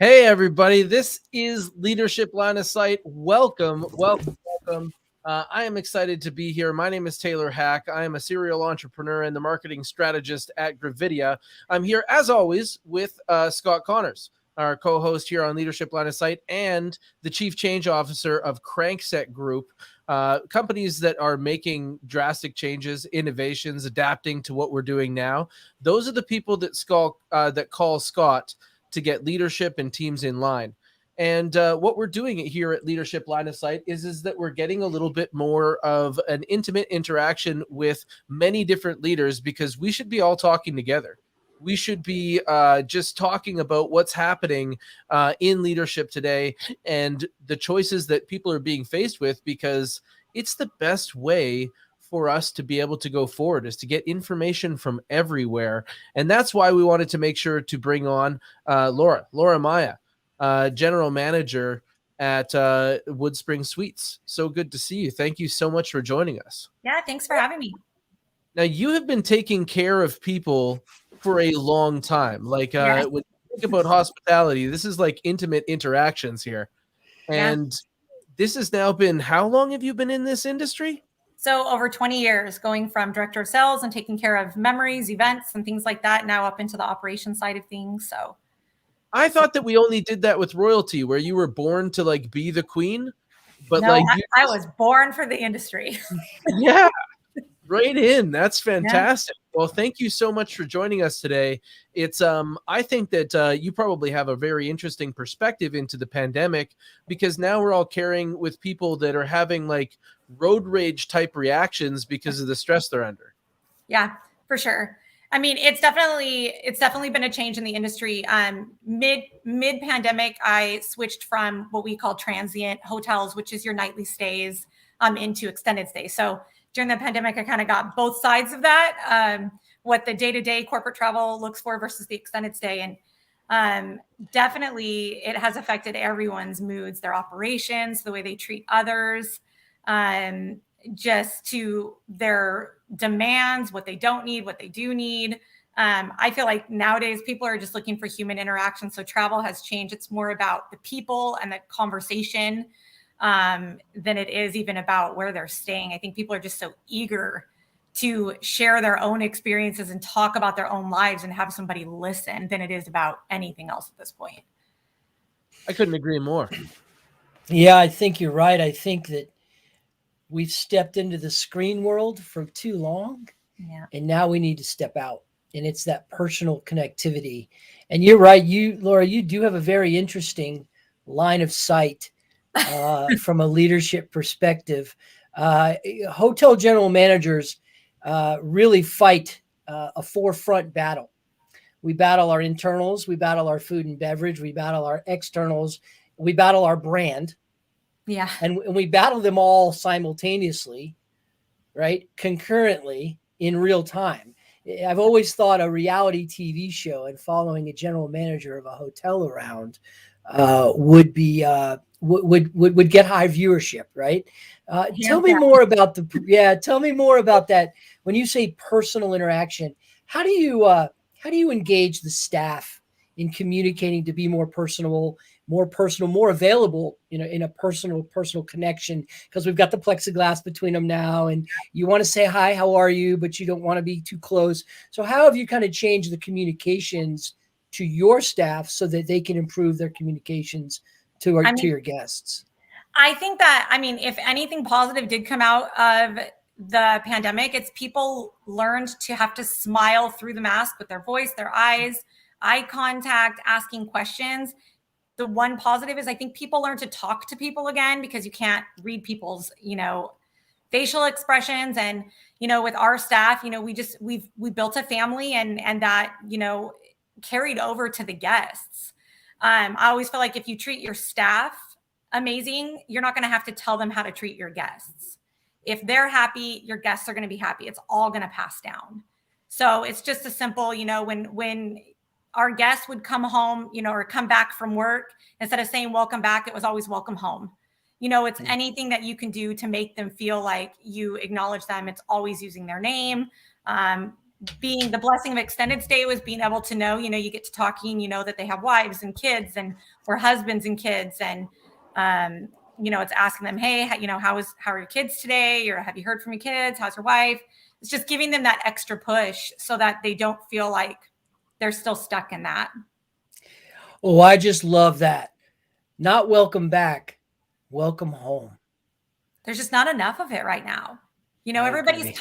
Hey, everybody. This is Leadership Line of Sight. Welcome, welcome, welcome. I am excited to be here. My name is Taylor Hack. I am a serial entrepreneur and the marketing strategist at Gravidia. I'm here, as always, with Scott Connors, our co-host here on Leadership Line of Sight, and the Chief Change Officer of Crankset Group, companies that are making drastic changes, innovations, adapting to what we're doing now. Those are the people that call Scott to get leadership and teams in line. And what we're doing here at Leadership Line of Sight is that we're getting a little bit more of an intimate interaction with many different leaders, because we should be all talking together. We should be just talking about what's happening in leadership today and the choices that people are being faced with, because it's the best way for us to be able to go forward, is to get information from everywhere. And that's why we wanted to make sure to bring on Laura Maya, General Manager at WoodSpring Suites. So good to see you. Thank you so much for joining us. Yeah, thanks for having me. Now, you have been taking care of people for a long time. Like Yes. when you think about hospitality, this is like intimate interactions here. Yeah. And this has now been, how long have you been in this industry? So over 20 years, going from director of sales and taking care of memories, events, and things like that, now up into the operation side of things. So I thought that we only did that with royalty, where you were born to like be the queen, but no, like I was born for the industry. yeah, right in. That's Yeah. fantastic. Well, thank you so much for joining us today. It's I think that you probably have a very interesting perspective into the pandemic, because now we're all caring with people that are having like road rage type reactions because of the stress they're under. Yeah, for sure. I mean, it's definitely been a change in the industry. Mid pandemic, I switched from what we call transient hotels, which is your nightly stays, into extended stays. So during the pandemic, I kind of got both sides of that, what the day-to-day corporate travel looks for versus the extended stay. And definitely it has affected everyone's moods, their operations, the way they treat others, just to their demands, what they don't need, what they do need. I feel like nowadays people are just looking for human interaction. So travel has changed. It's more about the people and the conversation than it is even about where they're staying. I think people are just so eager to share their own experiences and talk about their own lives and have somebody listen than it is about anything else at this point. I couldn't agree more. Yeah, I think you're right. I think that we've stepped into the screen world for too long. Yeah. And now we need to step out. And it's that personal connectivity. And you're right. Laura, you do have a very interesting line of sight from a leadership perspective. Hotel general managers really fight a forefront battle. We battle our internals. We battle our food and beverage. We battle our externals. We battle our brand. Yeah. And we battle them all simultaneously, right? Concurrently in real time. I've always thought a reality TV show and following a general manager of a hotel around would be would get high viewership, right? Tell me more about tell me more about that. When you say personal interaction, how do you engage the staff in communicating to be more personal, more available, in a personal connection? Because we've got the plexiglass between them now, and you want to say hi, how are you, but you don't want to be too close. So how have you kind of changed the communications to your staff so that they can improve their communications to your guests? I think that, if anything positive did come out of the pandemic, it's people learned to have to smile through the mask with their voice, their eyes, eye contact, asking questions. The one positive is I think people learn to talk to people again, because you can't read people's, facial expressions. And, with our staff, we built a family and that, carried over to the guests. I always feel like if you treat your staff amazing, you're not going to have to tell them how to treat your guests. If they're happy, your guests are going to be happy. It's all going to pass down. So it's just a simple, when our guests would come home, or come back from work, instead of saying welcome back, it was always welcome home. It's anything that you can do to make them feel like you acknowledge them. It's always using their name. being the blessing of extended stay was being able to know, you get to talking, that they have wives and kids or husbands and kids. And, it's asking them, hey, how are your kids today? Or have you heard from your kids? How's your wife? It's just giving them that extra push so that they don't feel like they're still stuck in that. Oh, I just love that. Not welcome back, welcome home. There's just not enough of it right now. Everybody's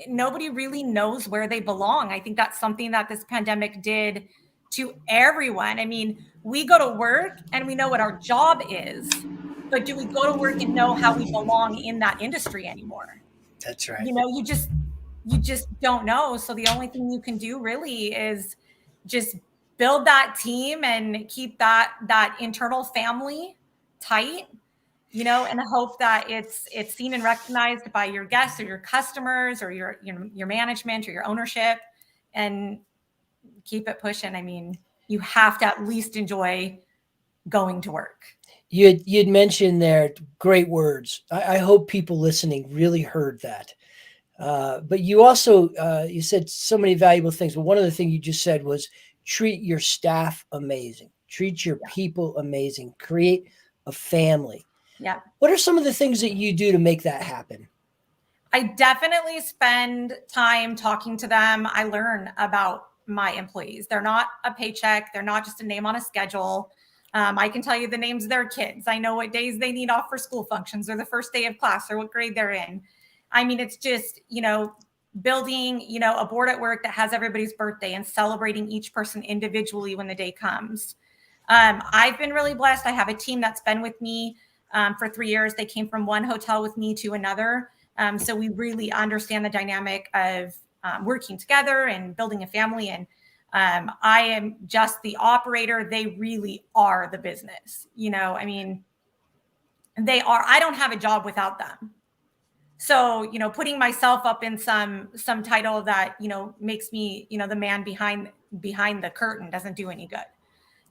nobody really knows where they belong. I think that's something that this pandemic did to everyone. I mean, we go to work and we know what our job is, but do we go to work and know how we belong in that industry anymore? That's right. You just don't know. So the only thing you can do really is just build that team and keep that internal family tight, and hope that it's seen and recognized by your guests or your customers or your management or your ownership, and keep it pushing. I mean, you have to at least enjoy going to work. You'd mentioned there great words. I hope people listening really heard that. But you also, you said so many valuable things. But one of the things you just said was treat your staff amazing, treat your people amazing, create a family. Yeah. What are some of the things that you do to make that happen? I definitely spend time talking to them. I learn about my employees. They're not a paycheck. They're not just a name on a schedule. I can tell you the names of their kids. I know what days they need off for school functions or the first day of class or what grade they're in. I mean, it's just, building, a board at work that has everybody's birthday and celebrating each person individually when the day comes. I've been really blessed. I have a team that's been with me for 3 years. They came from one hotel with me to another. So we really understand the dynamic of working together and building a family. And I am just the operator. They really are the business. I mean, they are. I don't have a job without them. So, putting myself up in some title that, makes me, the man behind the curtain doesn't do any good.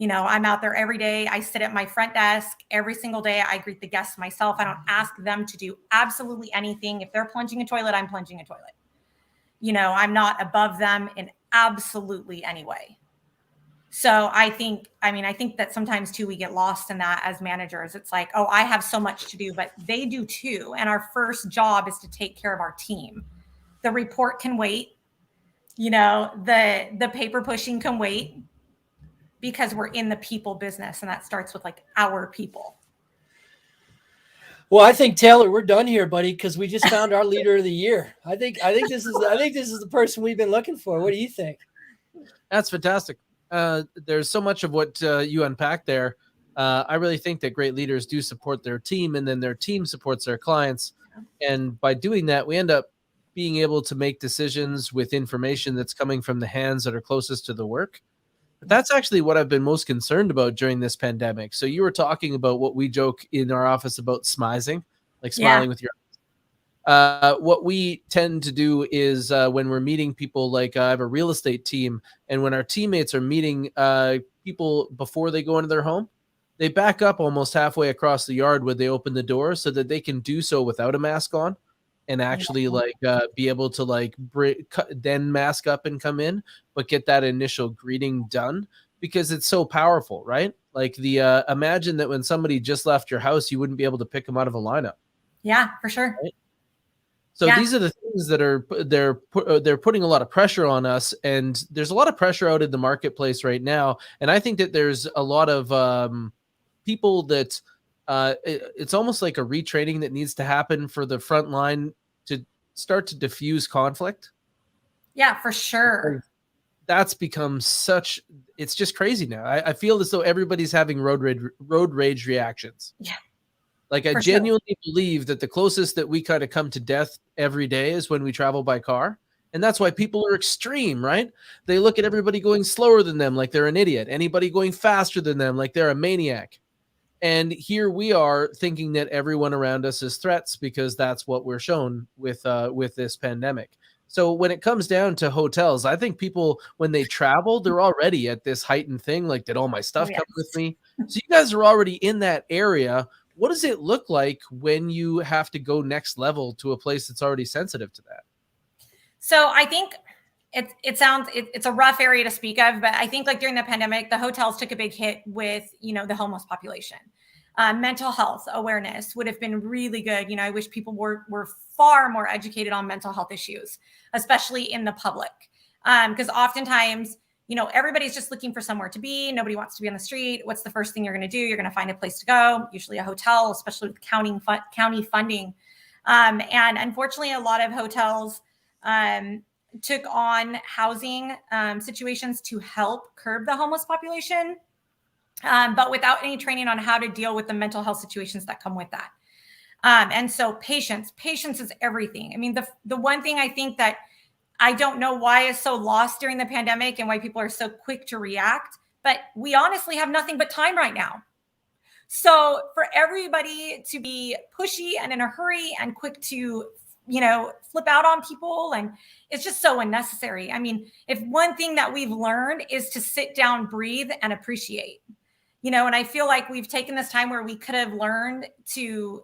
I'm out there every day. I sit at my front desk every single day. I greet the guests myself. I don't ask them to do absolutely anything. If they're plunging a toilet, I'm plunging a toilet. I'm not above them in absolutely any way. So I think that sometimes too, we get lost in that as managers. It's like, oh, I have so much to do, but they do too. And our first job is to take care of our team. The report can wait. The paper pushing can wait, because we're in the people business, and that starts with like our people. Well, I think, Taylor, we're done here, buddy, because we just found our leader of the year. I think this is the person we've been looking for. What do you think? That's fantastic. There's so much of what you unpacked there. I really think that great leaders do support their team, and then their team supports their clients. And by doing that, we end up being able to make decisions with information that's coming from the hands that are closest to the work. But that's actually what I've been most concerned about during this pandemic. So you were talking about what we joke in our office about smizing, like smiling with your what we tend to do is when we're meeting people, like I have a real estate team, and when our teammates are meeting people before they go into their home, they back up almost halfway across the yard when they open the door so that they can do so without a mask on and actually be able to then mask up and come in, but get that initial greeting done, because it's so powerful, right? Like imagine that when somebody just left your house, you wouldn't be able to pick them out of a lineup. Yeah, for sure. Right? So these are the things that they're putting a lot of pressure on us, and there's a lot of pressure out in the marketplace right now. And I think that there's a lot of people that it's almost like a retraining that needs to happen for the front line to start to diffuse conflict. Yeah, for sure. That's become it's just crazy now. I feel as though everybody's having road rage reactions. Yeah. Like I genuinely believe that the closest that we kind of come to death every day is when we travel by car. And that's why people are extreme, right? They look at everybody going slower than them like they're an idiot. Anybody going faster than them like they're a maniac. And here we are thinking that everyone around us is threats, because that's what we're shown with this pandemic. So when it comes down to hotels, I think people, when they travel, they're already at this heightened thing, like, did all my stuff come with me? So you guys are already in that area. What does it look like when you have to go next level to a place that's already sensitive to that? So I think it's a rough area to speak of, but I think like during the pandemic, the hotels took a big hit with, the homeless population. Mental health awareness would have been really good. I wish people were far more educated on mental health issues, especially in the public. Because oftentimes, everybody's just looking for somewhere to be. Nobody wants to be on the street. What's the first thing you're going to do? You're going to find a place to go, usually a hotel, especially with county funding. And unfortunately, a lot of hotels took on housing situations to help curb the homeless population, but without any training on how to deal with the mental health situations that come with that. And so patience is everything. I mean, the one thing I think that I don't know why is so lost during the pandemic and why people are so quick to react, but we honestly have nothing but time right now. So for everybody to be pushy and in a hurry and quick to, flip out on people, and it's just so unnecessary. I mean, if one thing that we've learned is to sit down, breathe, and appreciate, and I feel like we've taken this time where we could have learned to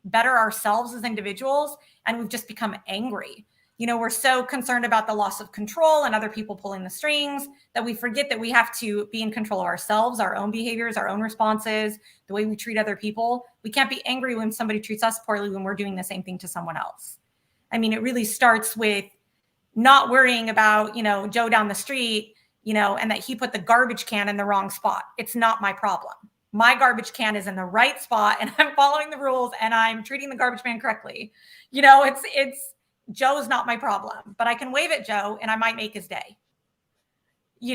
better ourselves as individuals, and we've just become angry. We're so concerned about the loss of control and other people pulling the strings that we forget that we have to be in control of ourselves, our own behaviors, our own responses, the way we treat other people. We can't be angry when somebody treats us poorly when we're doing the same thing to someone else. I mean, it really starts with not worrying about, Joe down the street, and that he put the garbage can in the wrong spot. It's not my problem. My garbage can is in the right spot and I'm following the rules and I'm treating the garbage man correctly. It's Joe's not my problem, but I can wave at Joe and I might make his day. We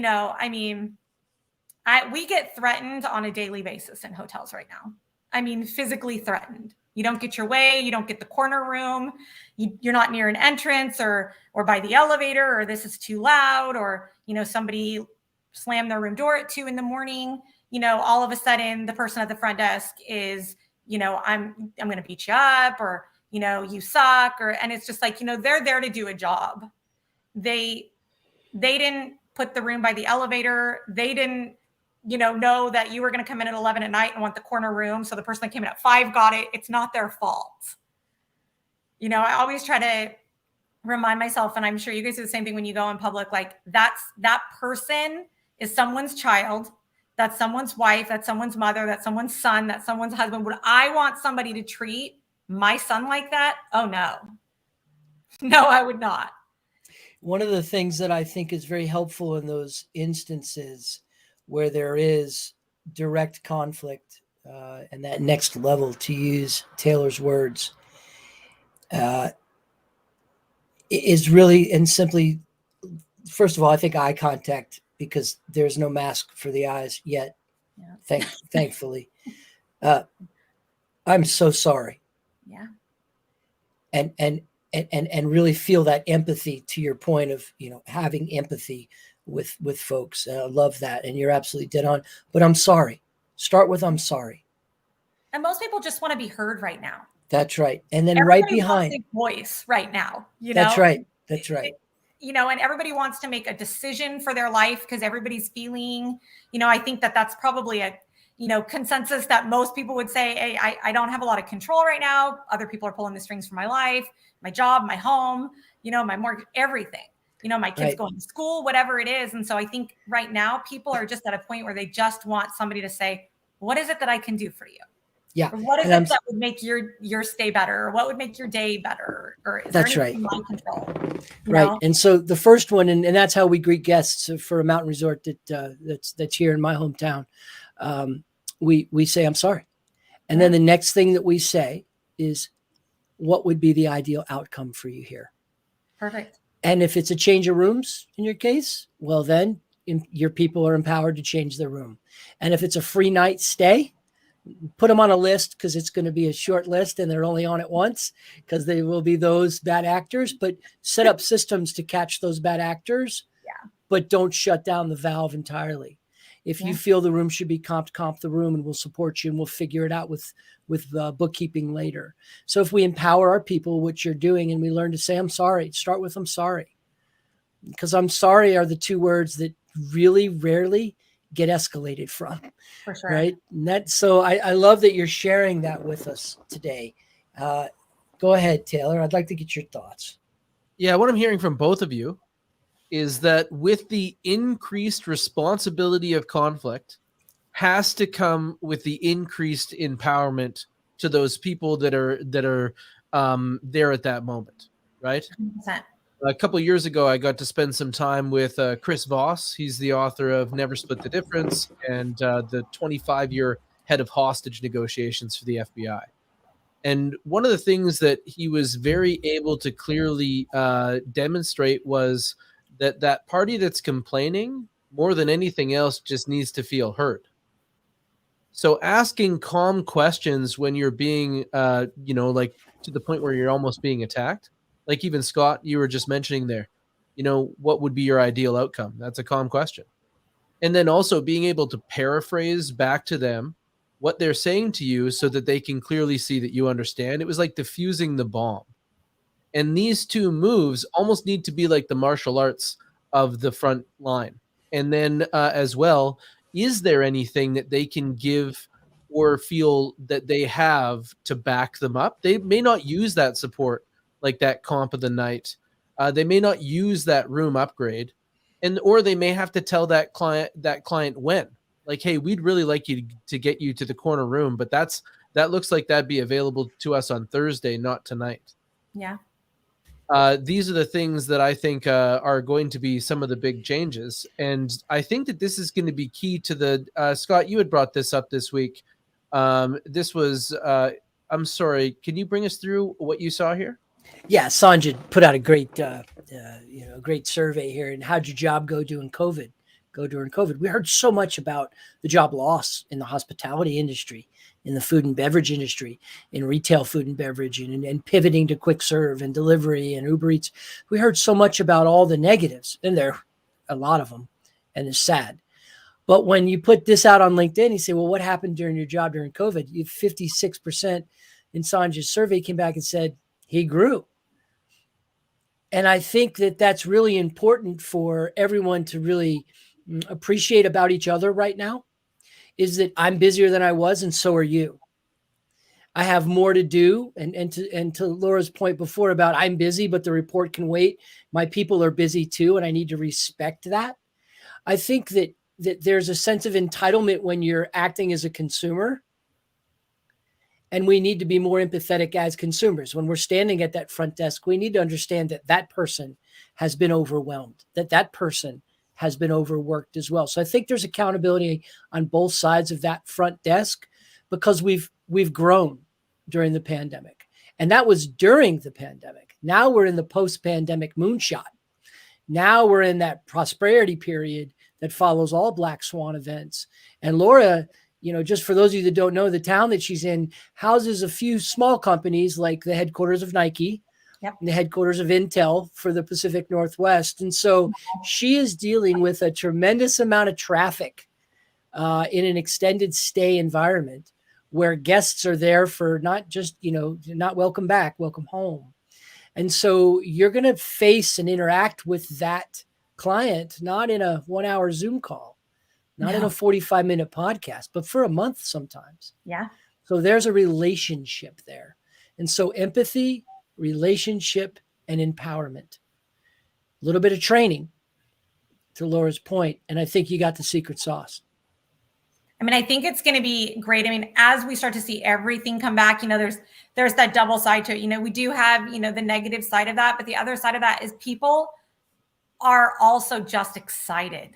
get threatened on a daily basis in hotels right now. I mean, physically threatened. You don't get your way. You don't get the corner room. You're not near an entrance or by the elevator, or this is too loud, or, somebody slammed their room door at 2 a.m. All of a sudden the person at the front desk is, I'm going to beat you up, or, you suck, and it's just like, they're there to do a job. They didn't put the room by the elevator. They didn't, know that you were going to come in at 11 at night and want the corner room. So the person that came in at 5 got it. It's not their fault. I always try to remind myself, and I'm sure you guys do the same thing when you go in public, like that person is someone's child. That's someone's wife. That's someone's mother. That's someone's son. That's someone's husband. Would I want somebody to treat my son like that? Oh, no. No, I would not. One of the things that I think is very helpful in those instances where there is direct conflict and that next level, to use Taylor's words, is really and simply, first of all, I think eye contact, because there's no mask for the eyes yet. Yeah. Thankfully. I'm so sorry. Yeah. And really feel that empathy, to your point of, having empathy with folks. I love that. And you're absolutely dead on, but I'm sorry. Start with, I'm sorry. And most people just want to be heard right now. That's right. And then everybody right behind wants a voice right now, That's right. That's right. And everybody wants to make a decision for their life because everybody's feeling, I think that's probably a, consensus that most people would say, hey, I don't have a lot of control right now. Other people are pulling the strings for my life, my job, my home, my mortgage, everything, my kids Right. going to school, whatever it is. And so I think right now people are just at a point where they just want somebody to say, what is it that I can do for you? Yeah. Or what is it that would make your stay better? Or what would make your day better? Or is That's there right. anything in my control? Right. know? And so the first one, and that's how we greet guests for a mountain resort that's here in my hometown. We say, I'm sorry. And then the next thing that we say is, what would be the ideal outcome for you here? Perfect. And if it's a change of rooms in your case, well, then your people are empowered to change their room. And if it's a free night stay, put them on a list, because it's going to be a short list and they're only on it once, because they will be those bad actors. But set up systems to catch those bad actors, but don't shut down the valve entirely. If you feel the room should be comp the room, and we'll support you, and we'll figure it out with bookkeeping later. So if we empower our people, which you're doing, and we learn to say, I'm sorry, start with, I'm sorry. Because I'm sorry are the two words that really rarely get escalated from. For sure. Right. And so I love that you're sharing that with us today. Go ahead, Taylor. I'd like to get your thoughts. Yeah, what I'm hearing from both of you is that with the increased responsibility of conflict has to come with the increased empowerment to those people that are there at that moment, right? 100%. A couple of years ago, I got to spend some time with Chris Voss. He's the author of Never Split the Difference and the 25-year head of hostage negotiations for the FBI. And one of the things that he was very able to clearly demonstrate was that that party that's complaining, more than anything else, just needs to feel heard. So asking calm questions when you're being, like to the point where you're almost being attacked, like even Scott, you were just mentioning there, what would be your ideal outcome? That's a calm question. And then also being able to paraphrase back to them what they're saying to you so that they can clearly see that you understand. It was like diffusing the bomb. And these two moves almost need to be like the martial arts of the front line. And then as well, is there anything that they can give or feel that they have to back them up? They may not use that support like that comp of the night. They may not use that room upgrade, or they may have to tell that client when, like, hey, we'd really like you to get you to the corner room, but that looks like that'd be available to us on Thursday, not tonight. Yeah. These are the things that I think are going to be some of the big changes. And I think that this is going to be key to the Scott, you had brought this up this week. This was, I'm sorry, can you bring us through what you saw here? Yeah, Sanjay put out a great, great survey here. And how'd your job go during COVID? We heard so much about the job loss in the hospitality industry, in the food and beverage industry, in retail food and beverage, and pivoting to quick serve and delivery and Uber Eats. We heard so much about all the negatives, and there are a lot of them, and it's sad. But when you put this out on LinkedIn, you say, well, what happened during your job during COVID? 56% in Sanjay's survey came back and said he grew. And I think that that's really important for everyone to really appreciate about each other right now, is that I'm busier than I was, and so are you. I have more to do. And to Laura's point before about I'm busy, but the report can wait. My people are busy too, and I need to respect that. I think that there's a sense of entitlement when you're acting as a consumer. And we need to be more empathetic as consumers. When we're standing at that front desk, we need to understand that that person has been overwhelmed, that person has been overworked as well. So I think there's accountability on both sides of that front desk, because we've grown during the pandemic. And that was during the pandemic. Now we're in the post-pandemic moonshot. Now we're in that prosperity period that follows all Black Swan events. And Laura, just for those of you that don't know, the town that she's in houses a few small companies like the headquarters of Nike, yep, and the headquarters of Intel for the Pacific Northwest. And so she is dealing with a tremendous amount of traffic in an extended stay environment where guests are there for not just, not welcome back, welcome home. And so you're going to face and interact with that client, not in a 1-hour Zoom call, not in a 45-minute podcast, but for a month sometimes. Yeah. So there's a relationship there. And so empathy, relationship, and empowerment. A little bit of training, to Laura's point, and I think you got the secret sauce. I mean, I think it's going to be great. I mean, as we start to see everything come back, there's that double side to it. We do have, the negative side of that, but the other side of that is people are also just excited.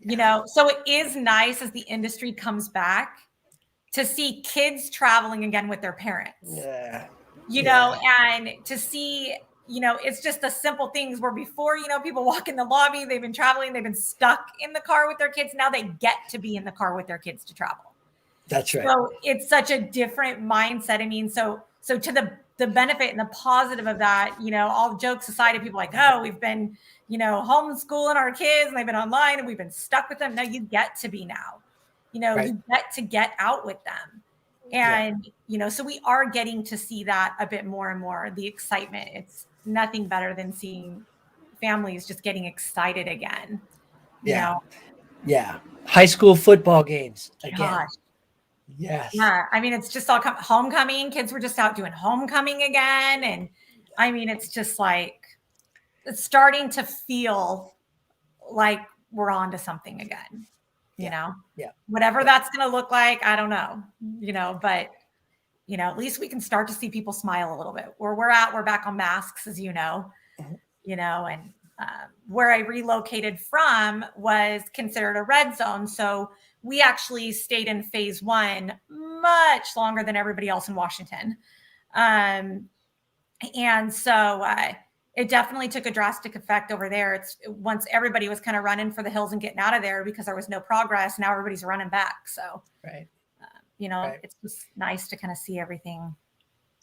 So it is nice as the industry comes back to see kids traveling again with their parents. Yeah. And to see, it's just the simple things where before, people walk in the lobby, they've been traveling, they've been stuck in the car with their kids. Now they get to be in the car with their kids to travel. That's right. So it's such a different mindset. I mean, so to the benefit and the positive of that, all jokes aside, people like, oh, we've been, homeschooling our kids and they've been online and we've been stuck with them. No, you get to be now, right. You get to get out with them. And, so we are getting to see that a bit more and more, the excitement. It's nothing better than seeing families just getting excited again. Yeah. High school football games again. Gosh. Yes. Yeah. I mean, it's just all homecoming. Kids were just out doing homecoming again. And I mean, it's just like, it's starting to feel like we're on to something again, you know, whatever that's going to look like. I don't know, but at least we can start to see people smile a little bit. Where we're back on masks, as and where I relocated from was considered a red zone. So we actually stayed in phase 1 much longer than everybody else in Washington. And so it definitely took a drastic effect over there. It's once everybody was kind of running for the hills and getting out of there because there was no progress. Now everybody's running back. So, It's just nice to kind of see everything.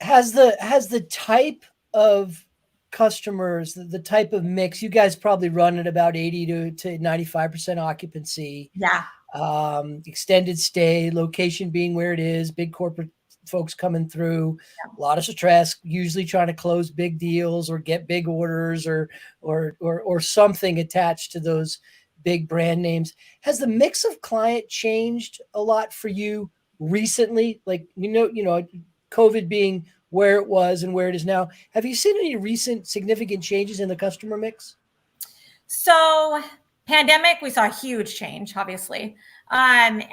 Has the type of customers, the type of mix, you guys probably run at about 80 to 95% occupancy. Yeah. Extended stay, location being where it is, big corporate folks coming through, a lot of stress, usually trying to close big deals or get big orders or something attached to those big brand names. Has the mix of client changed a lot for you recently? Like, COVID being where it was and where it is now. Have you seen any recent significant changes in the customer mix? So pandemic, we saw a huge change, obviously. And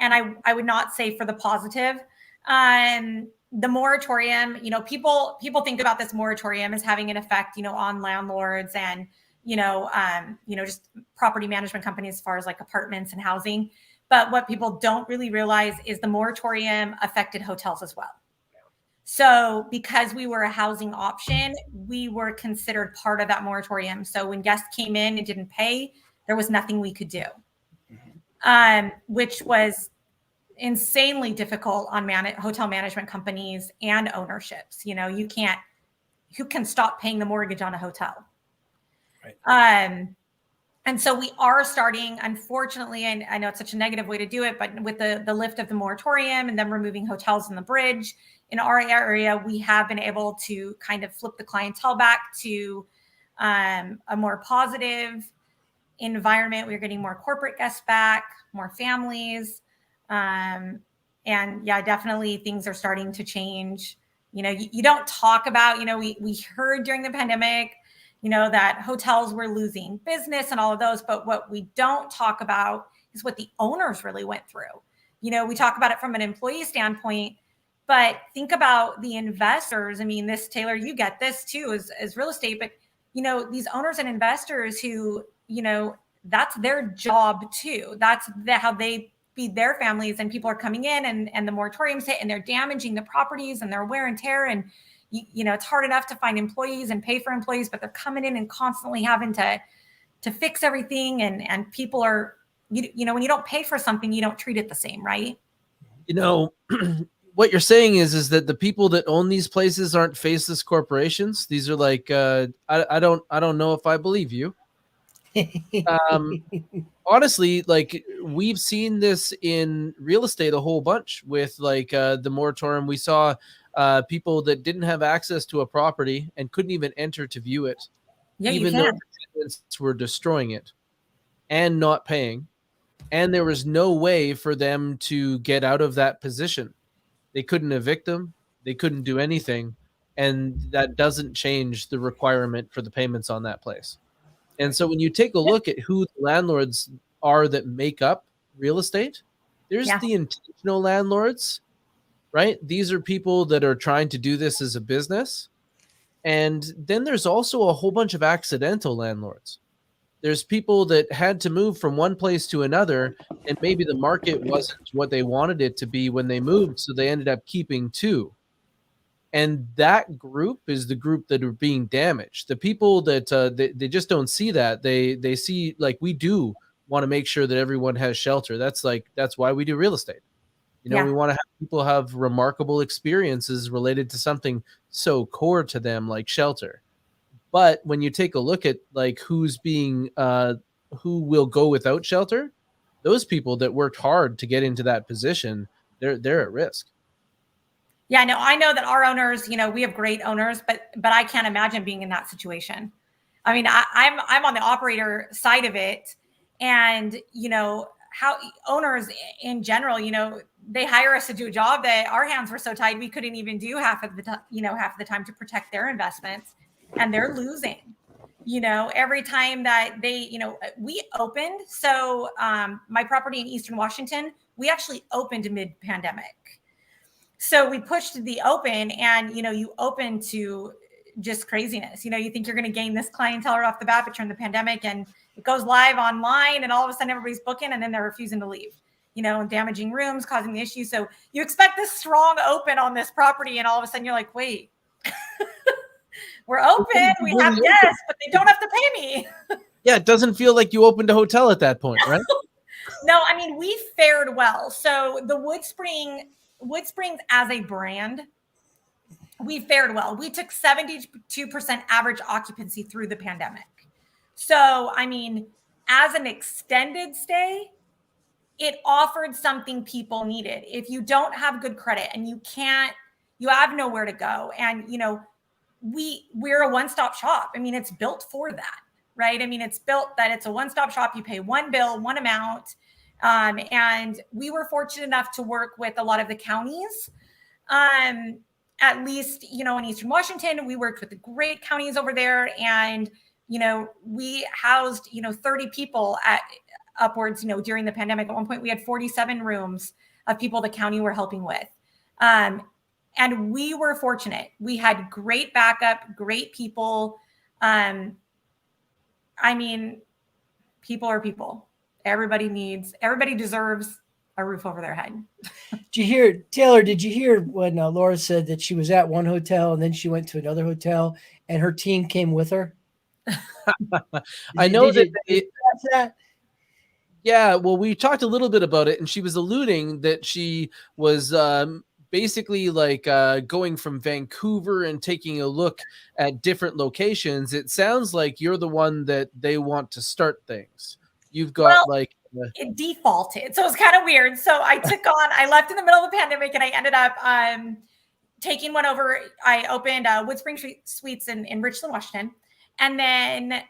I would not say for the positive. The moratorium, people think about this moratorium as having an effect, on landlords and, just property management companies as far as like apartments and housing. But what people don't really realize is the moratorium affected hotels as well. So because we were a housing option, we were considered part of that moratorium. So when guests came in and didn't pay, there was nothing we could do, which was insanely difficult on hotel management companies and ownerships. Who can stop paying the mortgage on a hotel? Right. And so we are starting, unfortunately, and I know it's such a negative way to do it, but with the lift of the moratorium and then removing hotels in the bridge in our area, we have been able to kind of flip the clientele back to a more positive environment. We're getting more corporate guests back, more families. And yeah, definitely things are starting to change. You don't talk about, we heard during the pandemic, that hotels were losing business and all of those. But what we don't talk about is what the owners really went through. We talk about it from an employee standpoint, but think about the investors. I mean, Taylor, you get this too as real estate, but these owners and investors who, that's their job too. That's how they feed their families, and people are coming in and the moratoriums hit and they're damaging the properties and their wear and tear. And it's hard enough to find employees and pay for employees, but they're coming in and constantly having to fix everything. And people are, when you don't pay for something, you don't treat it the same, right? What you're saying is that the people that own these places aren't faceless corporations. These are like, I don't know if I believe you. Honestly, like we've seen this in real estate a whole bunch with like the moratorium. We saw people that didn't have access to a property and couldn't even enter to view it, even though the tenants were destroying it and not paying. And there was no way for them to get out of that position. They couldn't evict them. They couldn't do anything. And that doesn't change the requirement for the payments on that place. And so when you take a look at who the landlords are that make up real estate, there's the intentional landlords, right? These are people that are trying to do this as a business. And then there's also a whole bunch of accidental landlords. There's people that had to move from one place to another, and maybe the market wasn't what they wanted it to be when they moved, so they ended up keeping two. And that group is the group that are being damaged. The people that they just don't see that. They see, like, we do want to make sure that everyone has shelter. That's why we do real estate. We want to have people have remarkable experiences related to something so core to them, like shelter. But when you take a look at like who will go without shelter, those people that worked hard to get into that position, they're at risk. Yeah, no, I know that our owners, we have great owners, but I can't imagine being in that situation. I mean, I'm on the operator side of it, and how owners in general, they hire us to do a job that our hands were so tied we couldn't even do half of the time to protect their investments, and they're losing. every time that they, we opened. So my property in Eastern Washington, we actually opened mid-pandemic. So we pushed the open, and, you open to just craziness. You think you're going to gain this clientele right off the bat, but you're in the pandemic and it goes live online, and all of a sudden everybody's booking, and then they're refusing to leave, and damaging rooms, causing the issue. So you expect this strong open on this property, and all of a sudden you're like, wait, we're open, we have guests, but they don't have to pay me. Yeah, it doesn't feel like you opened a hotel at that point, right? No, I mean, we fared well. So the WoodSprings as a brand, we fared well. We took 72% average occupancy through the pandemic. So, I mean, as an extended stay, it offered something people needed. If you don't have good credit and you have nowhere to go, and, we're a one-stop shop. I mean, it's built for that, right? I mean, it's built that it's a one-stop shop. You pay one bill, one amount. And we were fortunate enough to work with a lot of the counties. At least, in Eastern Washington, we worked with the great counties over there. And, we housed, 30 people at upwards, during the pandemic. At one point, we had 47 rooms of people the county were helping with. And we were fortunate. We had great backup, great people. I mean, people are people. Everybody deserves a roof over their head. Taylor, did you hear when Laura said that she was at one hotel and then she went to another hotel and her team came with her? I know that. Yeah, well, we talked a little bit about it, and she was alluding that she was basically like going from Vancouver and taking a look at different locations. It sounds like you're the one that they want to start things. You've got it defaulted. So it was kind of weird. So I left in the middle of the pandemic, and I ended up taking one over. I opened WoodSpring Suites in Richland, Washington. And then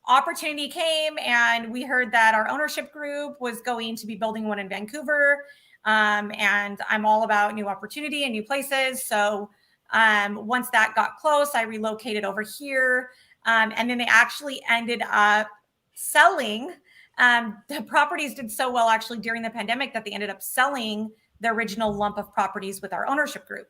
opportunity came, and we heard that our ownership group was going to be building one in Vancouver. And I'm all about new opportunity and new places. So once that got close, I relocated over here. And then they actually ended up selling. The properties did so well actually during the pandemic that they ended up selling the original lump of properties with our ownership group.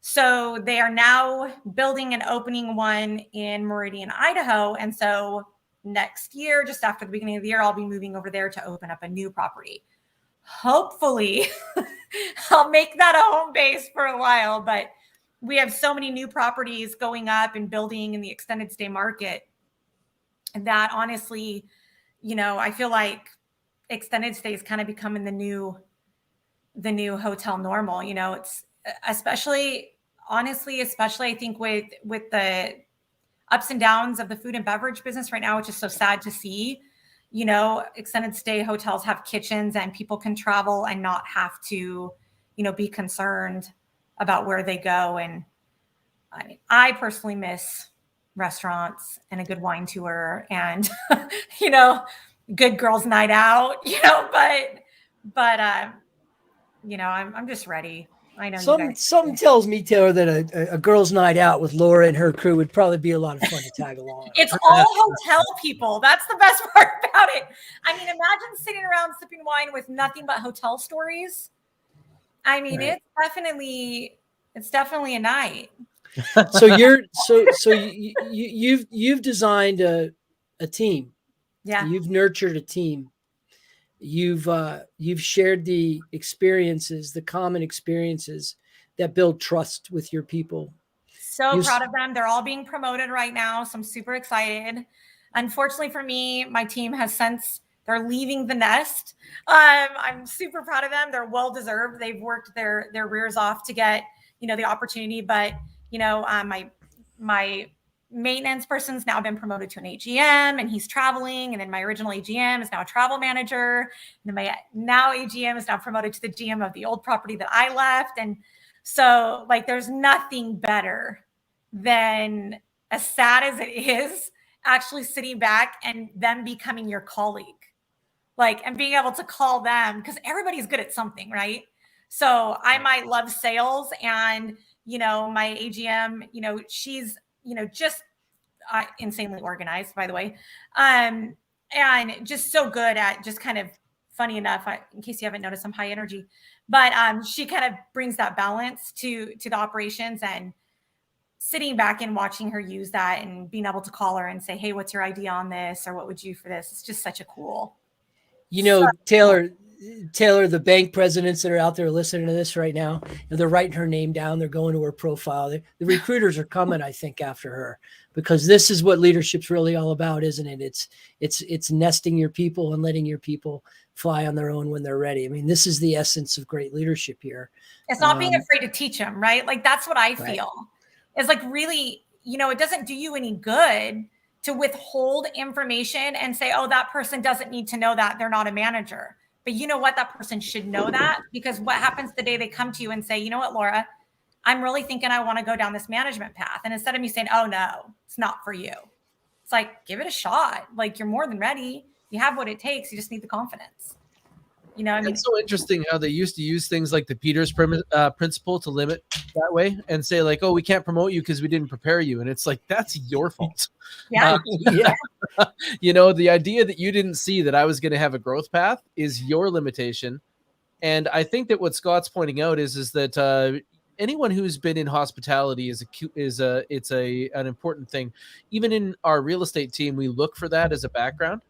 So they are now building and opening one in Meridian, Idaho. And so next year, just after the beginning of the year, I'll be moving over there to open up a new property. Hopefully I'll make that a home base for a while, but we have so many new properties going up and building in the extended stay market that honestly, I feel like extended stay is kind of becoming the new hotel normal. It's especially I think with the ups and downs of the food and beverage business right now, which is so sad to see. Extended stay hotels have kitchens, and people can travel and not have to, be concerned about where they go. And I mean, I personally miss restaurants and a good wine tour and, good girls' night out, but I'm just ready. I know. Something tells me, Taylor, that a girls' night out with Laura and her crew would probably be a lot of fun to tag along. It's all hotel people. That's the best part about it. I mean, imagine sitting around sipping wine with nothing but hotel stories. I mean, right. It's definitely a night. So you've designed a team. Yeah. You've nurtured a team. You've shared the experiences, the common experiences that build trust with your people. So proud of them. They're all being promoted right now. So I'm super excited. Unfortunately for me, my team they're leaving the nest. I'm super proud of them. They're well-deserved. They've worked their rears off to get, the opportunity. But, my maintenance person's now been promoted to an AGM, and he's traveling. And then my original AGM is now a travel manager. And then my now AGM is now promoted to the GM of the old property that I left. And so there's nothing better than, as sad as it is, actually sitting back and them becoming your colleague, and being able to call them, because everybody's good at something, right? So I might love sales, and, my AGM, she's, just insanely organized, by the way. And just so good at just kind of, funny enough, in case you haven't noticed, I'm high energy, but she kind of brings that balance to the operations, and sitting back and watching her use that and being able to call her and say, hey, what's your idea on this? Or what would you do for this? It's just such a cool. Taylor, the bank presidents that are out there listening to this right now, they're writing her name down. They're going to her profile. The recruiters are coming, I think, after her, because this is what leadership's really all about, isn't it? It's nesting your people and letting your people fly on their own when they're ready. I mean, this is the essence of great leadership here. It's not being afraid to teach them, right? Like, that's what I feel. It's like, really, it doesn't do you any good to withhold information and say, oh, that person doesn't need to know that, they're not a manager. But you know what? That person should know that, because what happens the day they come to you and say, you know what, Laura, I'm really thinking I want to go down this management path. And instead of me saying, oh, no, it's not for you, it's like, give it a shot. Like, you're more than ready. You have what it takes. You just need the confidence. It's so interesting how they used to use things like the Peters principle to limit that way and say, like, oh, we can't promote you because we didn't prepare you. And it's like, that's your fault. Yeah. The idea that you didn't see that I was going to have a growth path is your limitation. And I think that what Scott's pointing out is that anyone who's been in hospitality is an important thing. Even in our real estate team, we look for that as a background.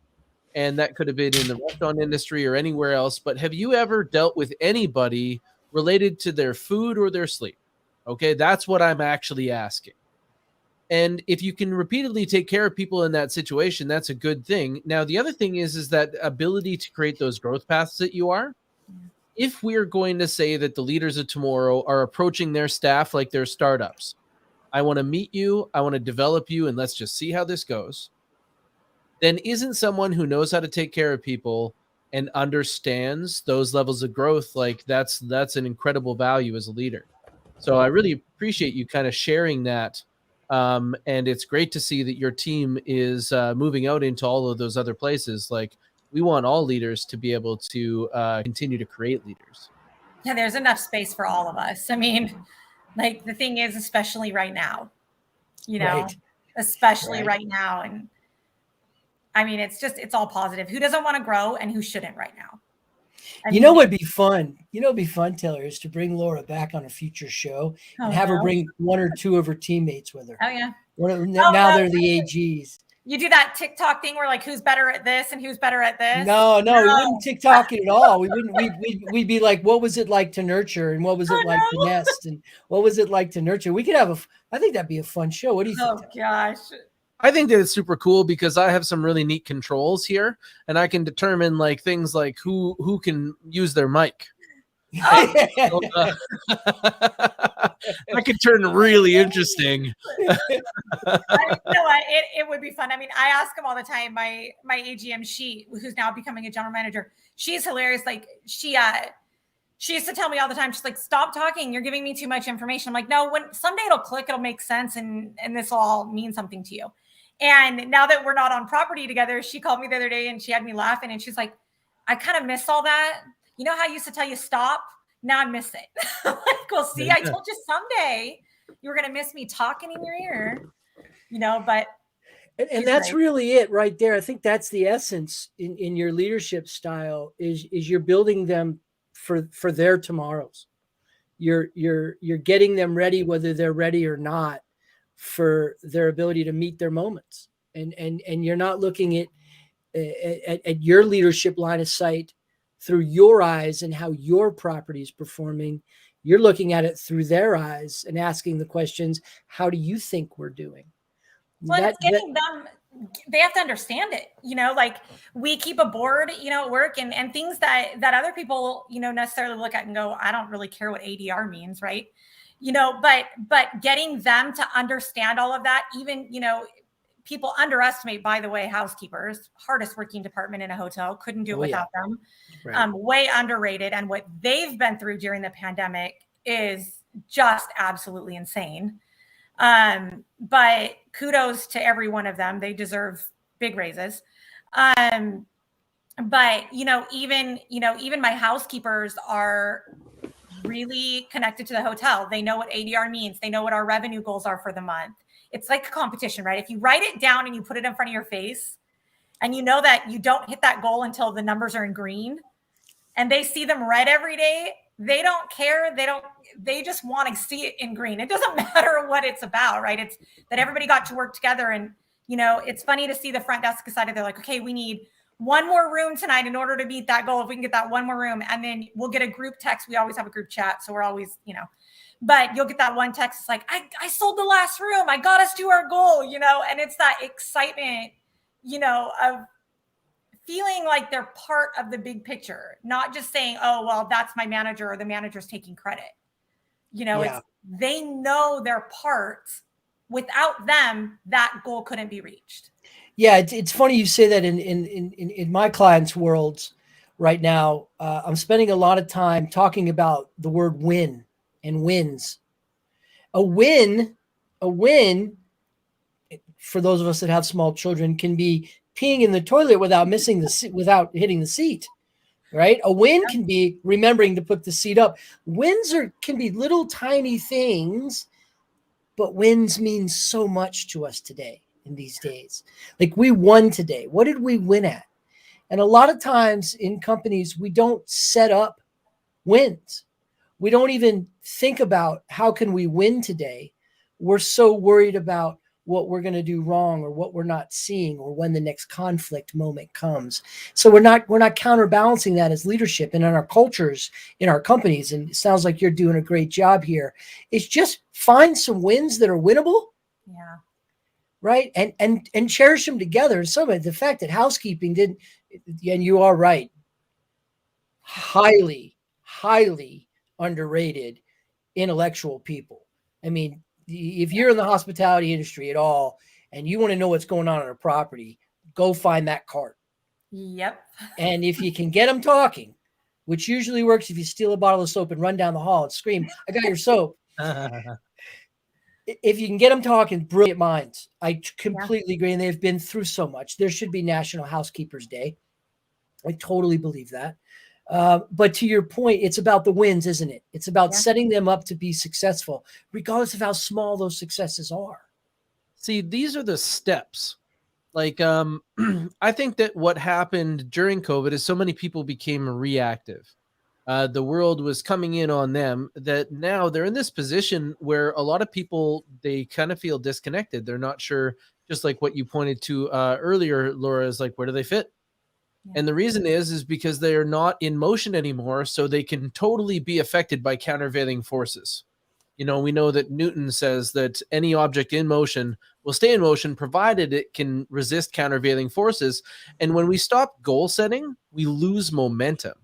And that could have been in the restaurant industry or anywhere else. But have you ever dealt with anybody related to their food or their sleep? Okay, that's what I'm actually asking. And if you can repeatedly take care of people in that situation, that's a good thing. Now, the other thing is that ability to create those growth paths that you are. If we're going to say that the leaders of tomorrow are approaching their staff like they're startups, I want to meet you, I want to develop you, and let's just see how this goes. Then isn't someone who knows how to take care of people and understands those levels of growth, like that's an incredible value as a leader. So I really appreciate you kind of sharing that. And it's great to see that your team is moving out into all of those other places. Like, we want all leaders to be able to continue to create leaders. Yeah, there's enough space for all of us. I mean, like, the thing is, especially right now, especially right now. And I mean, it's all positive. Who doesn't want to grow and who shouldn't right now? What'd be fun? It'd be fun, Taylor, is to bring Laura back on a future show and have her bring one or two of her teammates with her. Oh, yeah. They're the AGs. You do that TikTok thing where, like, who's better at this and who's better at this? No, we wouldn't TikTok it at all. We wouldn't. We'd be like, what was it like to nurture, and what was it like to nest, and what was it like to nurture? We could have I think that'd be a fun show. What do you think? Oh gosh. I think that it's super cool because I have some really neat controls here, and I can determine like things like who can use their mic. That could turn really interesting. You know what? It would be fun. I mean, I ask him all the time. My AGM, who's now becoming a general manager, she's hilarious. Like, she used to tell me all the time, she's like, stop talking. You're giving me too much information. I'm like, no, when someday it'll click, it'll make sense. And this will all mean something to you. And now that we're not on property together, she called me the other day and she had me laughing. And she's like, I kind of miss all that. You know how I used to tell you stop? Now I miss it. Like, well, see, I told you someday you were going to miss me talking in your ear, but. And that's really it right there. I think that's the essence in your leadership style is you're building them for their tomorrows. You're getting them ready, whether they're ready or not, for their ability to meet their moments. And you're not looking at your leadership line of sight through your eyes and how your property is performing. You're looking at it through their eyes and asking the questions, how do you think we're doing? Well, it's getting them, they have to understand it. Like, we keep a board, at work and things that other people, necessarily look at and go, I don't really care what ADR means. Right. But getting them to understand all of that, even, people underestimate, by the way, housekeepers, hardest working department in a hotel, couldn't do it without them. Right. Way underrated. And what they've been through during the pandemic is just absolutely insane. But kudos to every one of them. They deserve big raises. But, even my housekeepers are really connected to the hotel. They know what ADR means. They know what our revenue goals are for the month. It's like a competition, right? If you write it down and you put it in front of your face and you know that you don't hit that goal until the numbers are in green and they see them red every day, they don't care. They just want to see it in green. It doesn't matter what it's about, right? It's that everybody got to work together. And, it's funny to see the front desk decided they're like, okay, we need one more room tonight in order to meet that goal. If we can get that one more room, and then we'll get a group text. We always have a group chat. So we're always, but you'll get that one text. It's like, I sold the last room. I got us to our goal, and it's that excitement, of feeling like they're part of the big picture, not just saying, oh, well, that's my manager or the manager's taking credit. It's, they know their part. Without them, that goal couldn't be reached. Yeah, it's funny you say that. In my clients' worlds right now, I'm spending a lot of time talking about the word win and wins. A win, for those of us that have small children, can be peeing in the toilet without hitting the seat, right? A win can be remembering to put the seat up. Wins can be little tiny things, but wins mean so much to us today in these days. Like, we won today. What did we win at? And a lot of times in companies, we don't set up wins. We don't even think about how can we win today. We're so worried about what we're going to do wrong or what we're not seeing or when the next conflict moment comes. So we're not counterbalancing that as leadership and in our cultures, in our companies. And it sounds like you're doing a great job here. It's just find some wins that are winnable. Yeah. Right. And cherish them together. And some of the fact that housekeeping didn't, and you are right, highly underrated intellectual people. I mean, if you're in the hospitality industry at all and you want to know what's going on a property, go find that cart. Yep. And if you can get them talking, which usually works if you steal a bottle of soap and run down the hall and scream, I got your soap. If you can get them talking, brilliant minds. I completely agree. And they've been through so much. There should be National Housekeepers Day. I totally believe that. But to your point, it's about the wins, isn't it? It's about setting them up to be successful, regardless of how small those successes are. See, these are the steps. Like, I think that what happened during COVID is so many people became reactive. The world was coming in on them that now they're in this position where a lot of people, they kind of feel disconnected. They're not sure, just like what you pointed to earlier, Laura, is like, where do they fit? And the reason is because they are not in motion anymore, so they can totally be affected by countervailing forces. We know that Newton says that any object in motion will stay in motion provided it can resist countervailing forces. And when we stop goal setting, we lose momentum.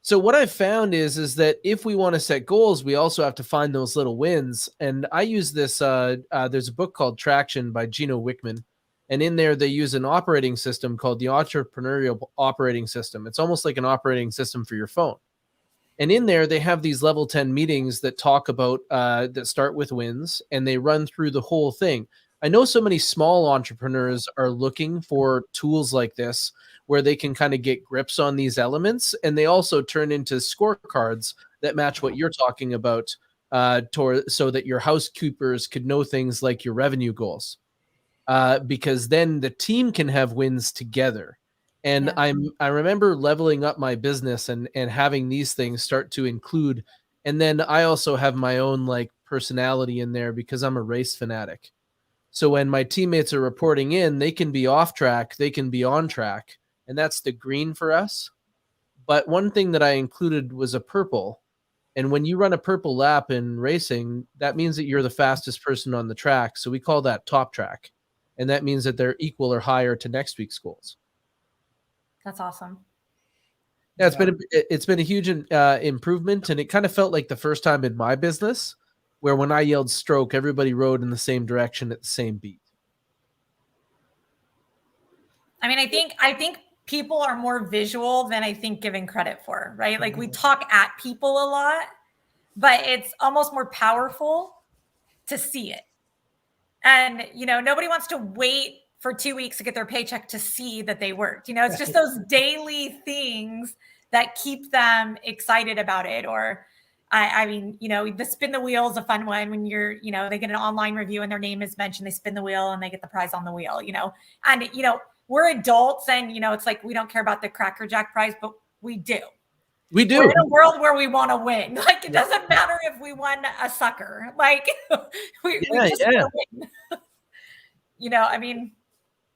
So what I've found is that if we want to set goals, we also have to find those little wins. And I use this, there's a book called Traction by Gino Wickman. And in there, they use an operating system called the Entrepreneurial Operating System. It's almost like an operating system for your phone. And in there, they have these level 10 meetings that talk about, that start with wins, and they run through the whole thing. I know so many small entrepreneurs are looking for tools like this where they can kind of get grips on these elements. And they also turn into scorecards that match what you're talking about, so that your housekeepers could know things like your revenue goals. Because then the team can have wins together. And I remember leveling up my business and having these things start to include. And then I also have my own like personality in there because I'm a race fanatic. So when my teammates are reporting in, they can be off track, they can be on track. And that's the green for us. But one thing that I included was a purple. And when you run a purple lap in racing, that means that you're the fastest person on the track. So we call that top track. And that means that they're equal or higher to next week's goals. That's awesome. Yeah, it's been a huge improvement, and it kind of felt like the first time in my business where when I yelled stroke, everybody rode in the same direction at the same beat. I mean, I think people are more visual than I think given credit for, right? Like we talk at people a lot, but it's almost more powerful to see it. And, nobody wants to wait for 2 weeks to get their paycheck to see that they worked. It's just those daily things that keep them excited about it. Or I mean, the spin the wheel is a fun one when they get an online review and their name is mentioned, they spin the wheel and they get the prize on the wheel, and, we're adults and, it's like, we don't care about the Cracker Jack prize, but we do. We do. We're in a world where we want to win. Like, it doesn't matter if we won a sucker. Like, we just want to win. I mean,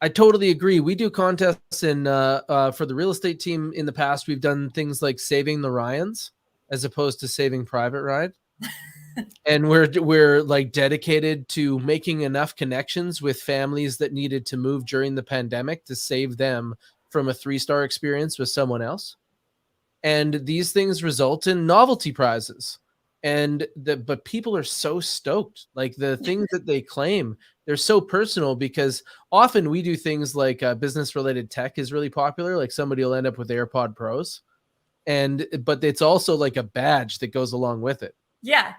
I totally agree. We do contests and for the real estate team in the past, we've done things like saving the Ryans as opposed to Saving Private Ryan. And we're like dedicated to making enough connections with families that needed to move during the pandemic to save them from a 3-star experience with someone else. And these things result in novelty prizes. But people are so stoked. Like the things that they claim, they're so personal because often we do things like business related tech is really popular. Like somebody will end up with AirPod Pros. But it's also like a badge that goes along with it. Yeah,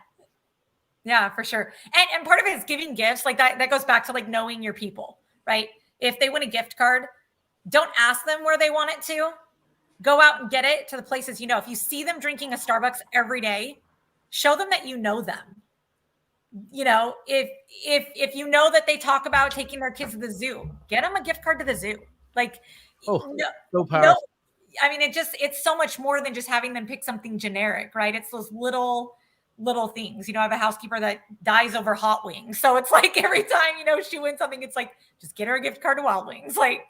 for sure. And part of it is giving gifts. Like that goes back to like knowing your people, right? If they win a gift card, don't ask them where they want it to. Go out and get it to the places, if you see them drinking a Starbucks every day, show them that you know them. If you know that they talk about taking their kids to the zoo, get them a gift card to the zoo. Like, so powerful. I mean, it's so much more than just having them pick something generic, right? It's those little things. I have a housekeeper that dies over hot wings. So it's like every time, she wins something, it's like, just get her a gift card to Wild Wings. Like,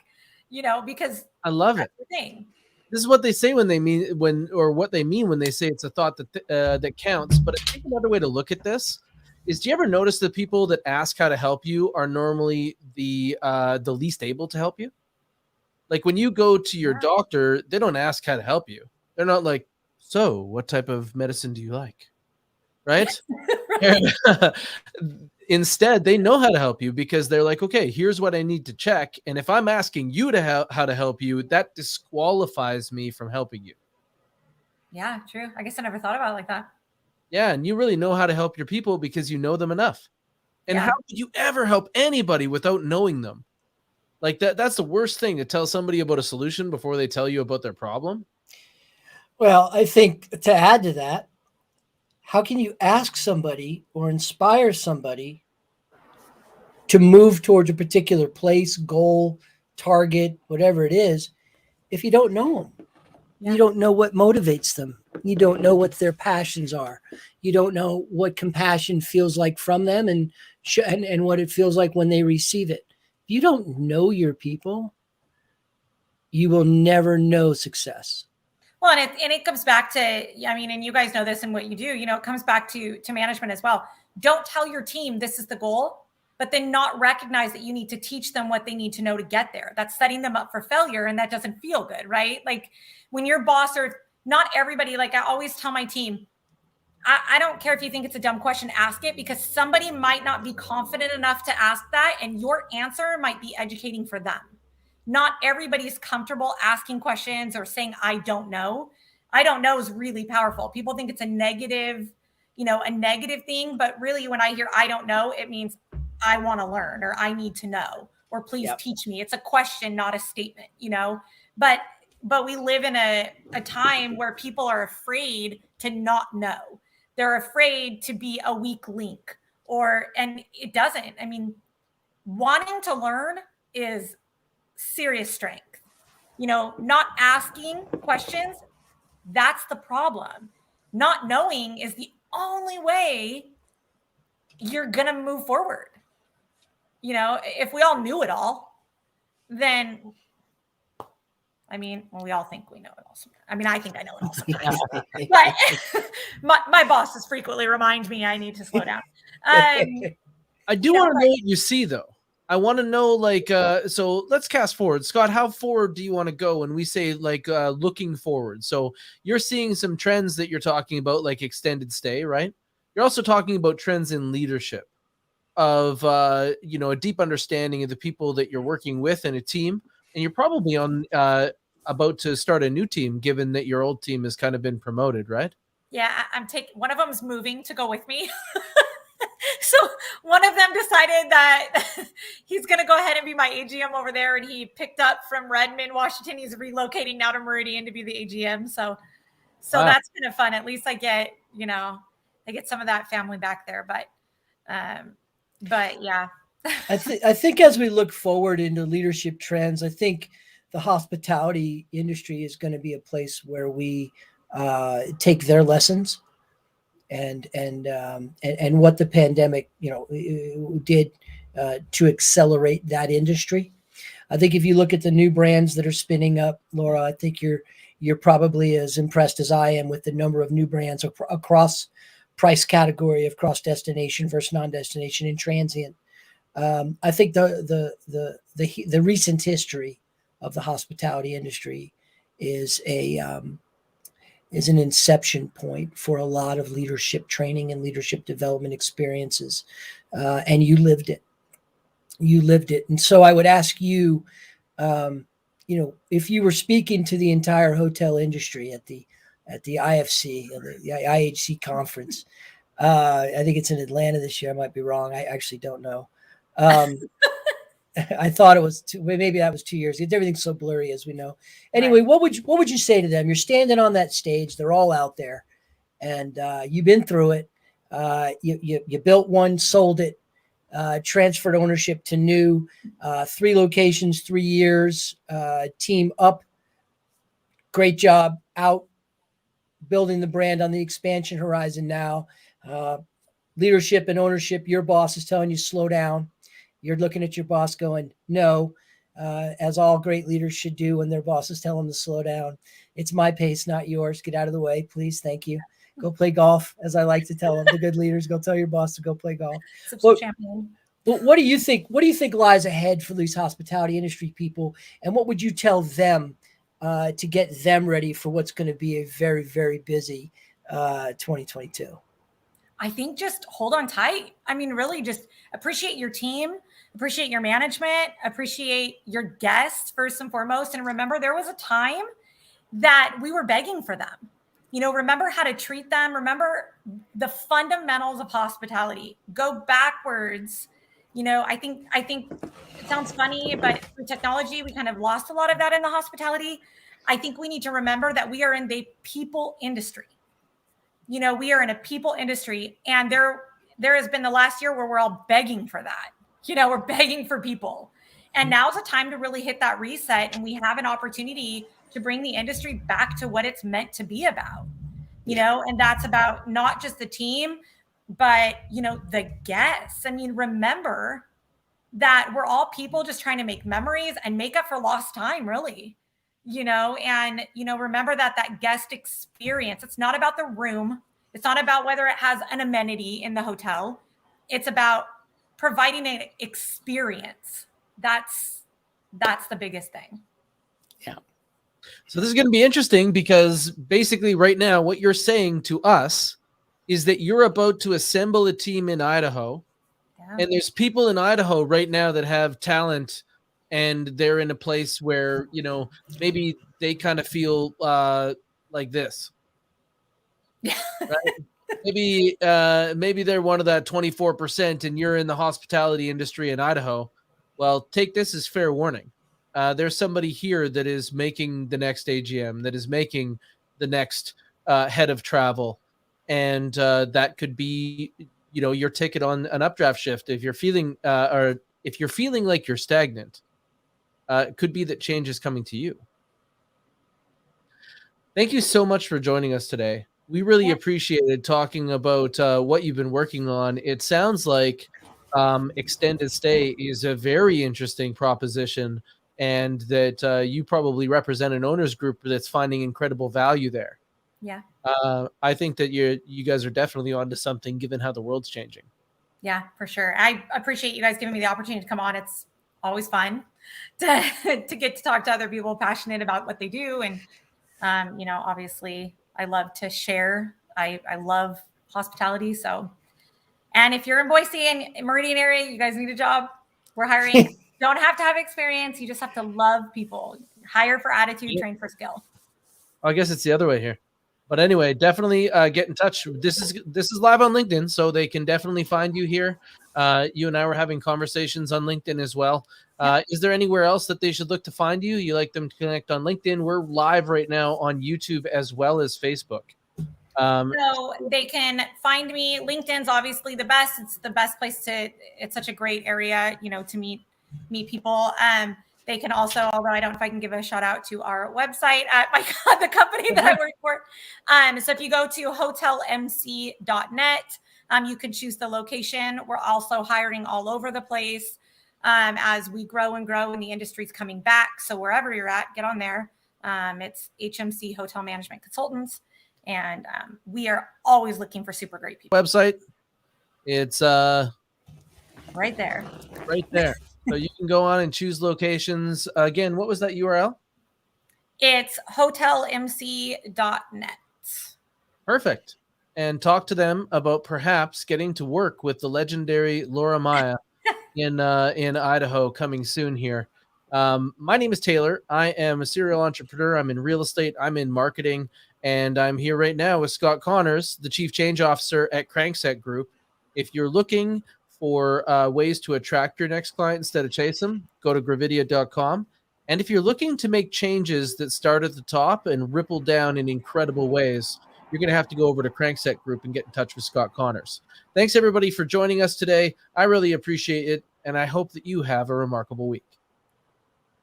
because I love it. The thing. This is what they say when they mean what they mean when they say it's a thought that counts. But I think another way to look at this is, do you ever notice that people that ask how to help you are normally the least able to help you? Like when you go to your doctor, they don't ask how to help you. They're not like, so what type of medicine do you like? Right? Instead, they know how to help you because they're like, okay, here's what I need to check. And if I'm asking you to how to help you, that disqualifies me from helping you. Yeah, true. I guess I never thought about it like that. Yeah. And you really know how to help your people because you know them enough. And how could you ever help anybody without knowing them? Like that's the worst thing, to tell somebody about a solution before they tell you about their problem. Well, I think to add to that, how can you ask somebody or inspire somebody to move towards a particular place, goal, target, whatever it is, if you don't know them? Yeah. You don't know what motivates them. You don't know what their passions are. You don't know what compassion feels like from them and what it feels like when they receive it. If you don't know your people, you will never know success. Well, and it comes back to, I mean, and you guys know this in what you do, it comes back to management as well. Don't tell your team this is the goal, but then not recognize that you need to teach them what they need to know to get there. That's setting them up for failure. And that doesn't feel good, right? Like when your boss, or not everybody, like I always tell my team, I don't care if you think it's a dumb question, ask it, because somebody might not be confident enough to ask that. And your answer might be educating for them. Not everybody's comfortable asking questions or saying, I don't know. I don't know is really powerful. People think it's a negative thing, but really when I hear I don't know, it means I want to learn, or I need to know, or please teach me. It's a question, not a statement, but we live in a time where people are afraid to not know. They're afraid to be a weak link, and it doesn't. I mean, wanting to learn is serious strength. Not asking questions, that's the problem. Not knowing is the only way you're going to move forward. If we all knew it all, then, I mean, well, we all think we know it all. I mean, I think I know it all sometimes. But my bosses frequently remind me I need to slow down. I do want to know what you see, though. I want to know, so let's cast forward. Scott, how forward do you want to go when we say, looking forward? So you're seeing some trends that you're talking about, like extended stay, right? You're also talking about trends in leadership of, a deep understanding of the people that you're working with in a team. And you're probably about to start a new team, given that your old team has kind of been promoted, right? Yeah, one of them's moving to go with me. So one of them decided that he's going to go ahead and be my AGM over there. And he picked up from Redmond, Washington. He's relocating now to Meridian to be the AGM. So that's kind of fun. At least I get, they get some of that family back there. But yeah. I think as we look forward into leadership trends, I think the hospitality industry is going to be a place where we take their lessons and what the pandemic did to accelerate that industry. I think if you look at the new brands that are spinning up, Laura, I think you're probably as impressed as I am with the number of new brands across price category, across destination versus non-destination and transient. I think the recent history of the hospitality industry is an inception point for a lot of leadership training and leadership development experiences, and you lived it. And so I would ask you, if you were speaking to the entire hotel industry at the IFC, the IHC conference, I think it's in Atlanta this year. I might be wrong. I actually don't know. I thought it was maybe that was 2 years. Everything's so blurry, as we know. Anyway, Right. what would you say to them? You're standing on that stage. They're all out there, and you've been through it. You built one, sold it, transferred ownership to new, 3 locations, 3 years, team up. Great job. Out, building the brand on the expansion horizon now. Leadership and ownership, your boss is telling you slow down. You're looking at your boss going, no, as all great leaders should do when their bosses tell them to slow down. It's my pace, not yours. Get out of the way, please. Thank you. Go play golf, as I like to tell them. The good leaders, go tell your boss to go play golf. Champion. But what do you think? What do you think lies ahead for these hospitality industry people? And what would you tell them to get them ready for what's going to be a very, very busy 2022? I think just hold on tight. I mean, really just appreciate your team, appreciate your management, appreciate your guests first and foremost. And remember, there was a time that we were begging for them. Remember how to treat them. Remember the fundamentals of hospitality. Go backwards. I think it sounds funny, but through technology, we kind of lost a lot of that in the hospitality. I think we need to remember that we are in the people industry. We are in a people industry, and there has been the last year where we're all begging for that. We're begging for people. And now's the time to really hit that reset. And we have an opportunity to bring the industry back to what it's meant to be about, and that's about not just the team, but, the guests. I mean, remember that we're all people just trying to make memories and make up for lost time, really. Remember that guest experience, it's not about the room. It's not about whether it has an amenity in the hotel. It's about providing an experience. That's the biggest thing. Yeah. So this is going to be interesting because basically right now, what you're saying to us is that you're about to assemble a team in Idaho. Yeah. And there's people in Idaho right now that have talent, and they're in a place where, maybe they kind of feel like this. Yeah. Right? Maybe they're one of that 24%, and you're in the hospitality industry in Idaho. Well, take this as fair warning. There's somebody here that is making the next AGM, that is making the next head of travel. And that could be, your ticket on an updraft shift. If you're feeling like you're stagnant, it could be that change is coming to you. Thank you so much for joining us today. We really appreciated talking about what you've been working on. It sounds like extended stay is a very interesting proposition, and that you probably represent an owners group that's finding incredible value there. Yeah. I think that you guys are definitely onto something, given how the world's changing. Yeah, for sure. I appreciate you guys giving me the opportunity to come on. It's always fun to get to talk to other people passionate about what they do. And, obviously I love to share. I love hospitality. So, and if you're in Boise and Meridian area, you guys need a job. We're hiring. Don't have to have experience. You just have to love people. Hire for attitude, train for skill. I guess it's the other way here. But anyway, definitely get in touch. This is live on LinkedIn, so they can definitely find you here. You and I were having conversations on LinkedIn as well. Is there anywhere else that they should look to find you? You like them to connect on LinkedIn? We're live right now on YouTube as well as Facebook. So they can find me. LinkedIn's obviously the best. It's the best place it's such a great area, to meet people. They can also, although I don't know if I can give a shout out to our website at the company that I work for. So if you go to hotelmc.net, you can choose the location. We're also hiring all over the place as we grow and the industry's coming back. So wherever you're at, get on there. It's HMC Hotel Management Consultants. And we are always looking for super great people. Website, it's right there. So you can go on and choose locations. Again, what was that URL? It's hotelmc.net. Perfect. And talk to them about perhaps getting to work with the legendary Laura Maya in Idaho coming soon here. My name is Taylor. I am a serial entrepreneur. I'm in real estate. I'm in marketing. And I'm here right now with Scott Connors, the Chief Change Officer at Crankset Group. If you're looking for ways to attract your next client instead of chase them, go to gravidia.com. And if you're looking to make changes that start at the top and ripple down in incredible ways, you're going to have to go over to Crankset Group and get in touch with Scott Connors. Thanks, everybody, for joining us today. I really appreciate it, and I hope that you have a remarkable week.